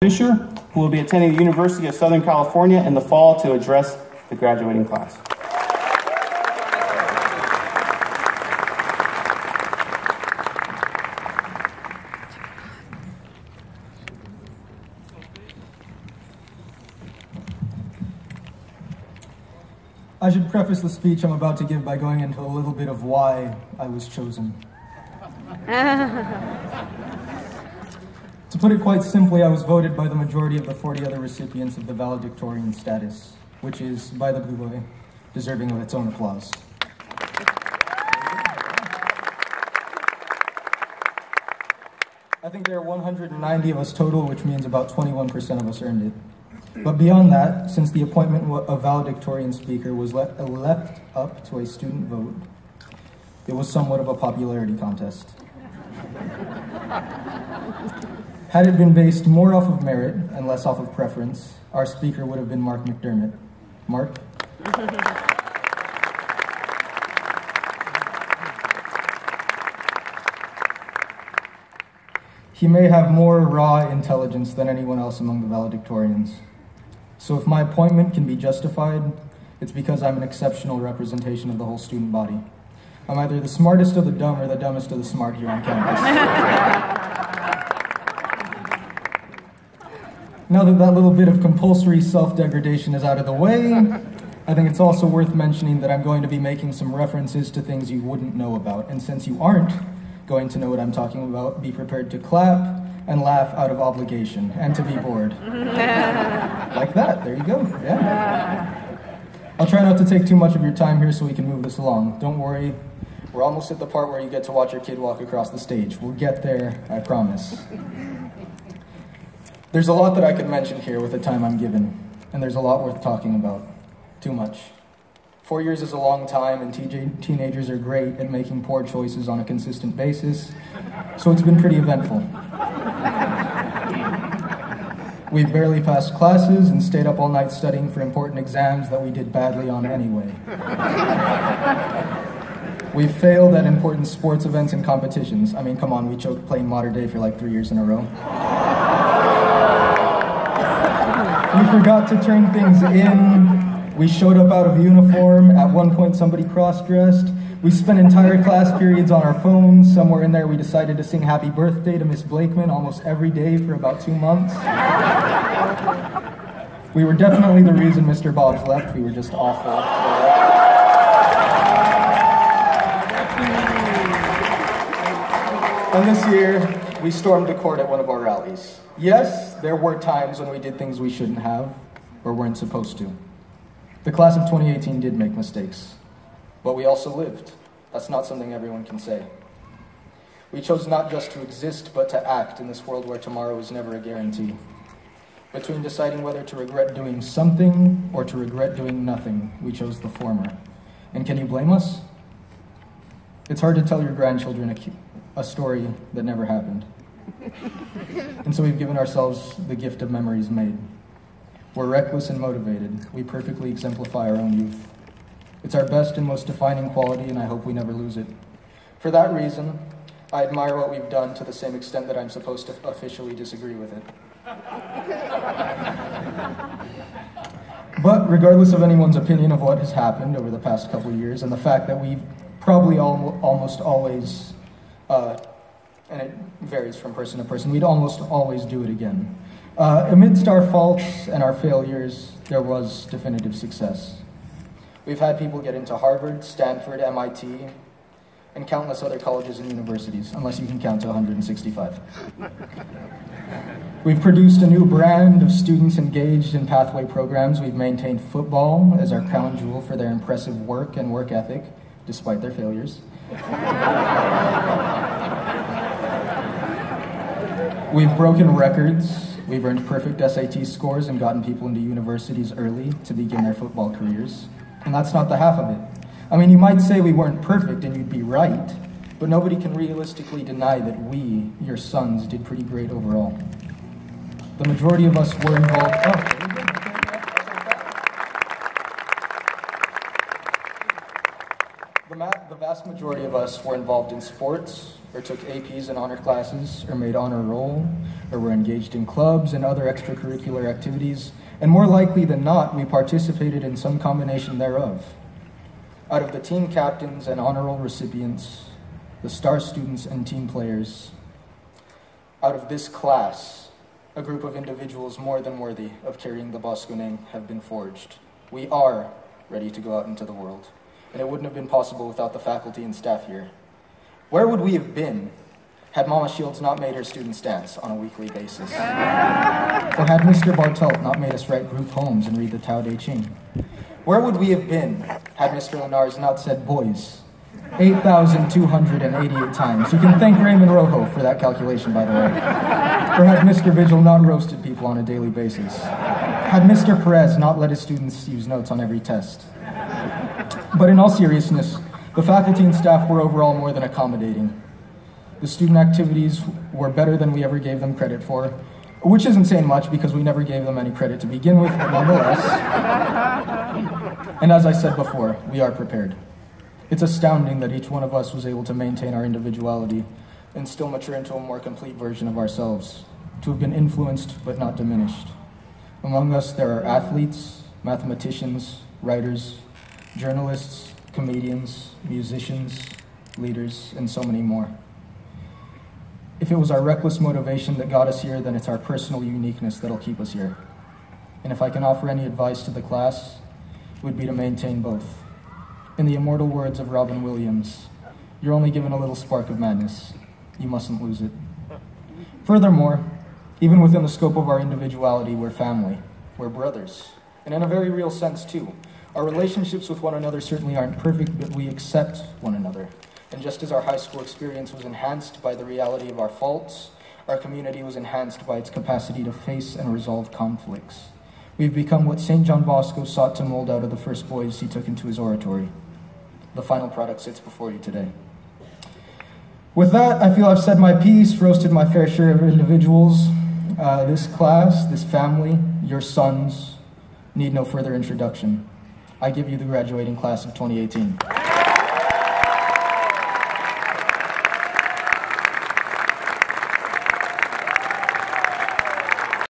Fisher, who will be attending the University of Southern California in the fall to address the graduating class. I should preface the speech I'm about to give by going into a little bit of why I was chosen. To put it quite simply, I was voted by the majority of the 40 other recipients of the valedictorian status, which is, by the blue boy, deserving of its own applause. I think there are 190 of us total, which means about 21% of us earned it. But beyond that, since the appointment of valedictorian speaker was left up to a student vote, it was somewhat of a popularity contest. Had it been based more off of merit and less off of preference, our speaker would have been Mark McDermott. Mark? He may have more raw intelligence than anyone else among the valedictorians. So if my appointment can be justified, it's because I'm an exceptional representation of the whole student body. I'm either the smartest of the dumb or the dumbest of the smart here on campus. Now that that little bit of compulsory self-degradation is out of the way, I think it's also worth mentioning that I'm going to be making some references to things you wouldn't know about. And since you aren't going to know what I'm talking about, be prepared to clap and laugh out of obligation and to be bored. Like that, there you go, yeah. I'll try not to take too much of your time here so we can move this along. Don't worry, we're almost at the part where you get to watch your kid walk across the stage. We'll get there, I promise. There's a lot that I could mention here with the time I'm given, and there's a lot worth talking about. Too much. 4 years is a long time, and teenagers are great at making poor choices on a consistent basis, so it's been pretty eventful. We've barely passed classes and stayed up all night studying for important exams that we did badly on anyway. We've failed at important sports events and competitions. I mean, come on, we choked playing Modern Day for like 3 years in a row. We forgot to turn things in. We showed up out of uniform. At one point, somebody cross-dressed. We spent entire class periods on our phones. Somewhere in there, we decided to sing Happy Birthday to Miss Blakeman almost every day for about 2 months. We were definitely the reason Mr. Bob's left. We were just awful. And this year, we stormed the court at one of our rallies. Yes, there were times when we did things we shouldn't have or weren't supposed to. The class of 2018 did make mistakes, but we also lived. That's not something everyone can say. We chose not just to exist, but to act in this world where tomorrow is never a guarantee. Between deciding whether to regret doing something or to regret doing nothing, we chose the former. And can you blame us? It's hard to tell your grandchildren a story that never happened. And so we've given ourselves the gift of memories made. We're reckless and motivated. We perfectly exemplify our own youth. It's our best and most defining quality, and I hope we never lose it. For that reason, I admire what we've done to the same extent that I'm supposed to officially disagree with it. But regardless of anyone's opinion of what has happened over the past couple of years, and the fact that we've probably almost always, and it varies from person to person, we'd almost always do it again. Amidst our faults and our failures, there was definitive success. We've had people get into Harvard, Stanford, MIT, and countless other colleges and universities, unless you can count to 165. We've produced a new brand of students engaged in pathway programs. We've maintained football as our crown jewel for their impressive work and work ethic, despite their failures. We've broken records. We've earned perfect SAT scores and gotten people into universities early to begin their football careers. And that's not the half of it. I mean, you might say we weren't perfect, and you'd be right, but nobody can realistically deny that we, your sons, did pretty great overall. The majority of us were involved... The vast majority of us were involved in sports, or took APs and honor classes, or made honor roll, or were engaged in clubs and other extracurricular activities, and more likely than not, we participated in some combination thereof. Out of the team captains and honor roll recipients, the star students and team players, out of this class, a group of individuals more than worthy of carrying the Bosco name have been forged. We are ready to go out into the world, and it wouldn't have been possible without the faculty and staff here. Where would we have been had Mama Shields not made her students dance on a weekly basis? Or had Mr. Bartelt not made us write group poems and read the Tao Te Ching? Where would we have been had Mr. Linares not said boys 8,288 times? You can thank Raymond Rojo for that calculation, by the way. Or had Mr. Vigil not roasted people on a daily basis? Had Mr. Perez not let his students use notes on every test? But in all seriousness, the faculty and staff were overall more than accommodating. The student activities were better than we ever gave them credit for, which isn't saying much because we never gave them any credit to begin with, but nonetheless. And as I said before, we are prepared. It's astounding that each one of us was able to maintain our individuality and still mature into a more complete version of ourselves, to have been influenced but not diminished. Among us, there are athletes, mathematicians, writers, journalists, comedians, musicians, leaders, and so many more. If it was our reckless motivation that got us here, then it's our personal uniqueness that'll keep us here. And if I can offer any advice to the class, it would be to maintain both. In the immortal words of Robin Williams, you're only given a little spark of madness. You mustn't lose it. Furthermore, even within the scope of our individuality, we're family. We're brothers. And in a very real sense, too. Our relationships with one another certainly aren't perfect, but we accept one another. And just as our high school experience was enhanced by the reality of our faults, our community was enhanced by its capacity to face and resolve conflicts. We've become what St. John Bosco sought to mold out of the first boys he took into his oratory. The final product sits before you today. With that, I feel I've said my piece, roasted my fair share of individuals. This class, this family, your sons, need no further introduction. I give you the graduating class of 2018.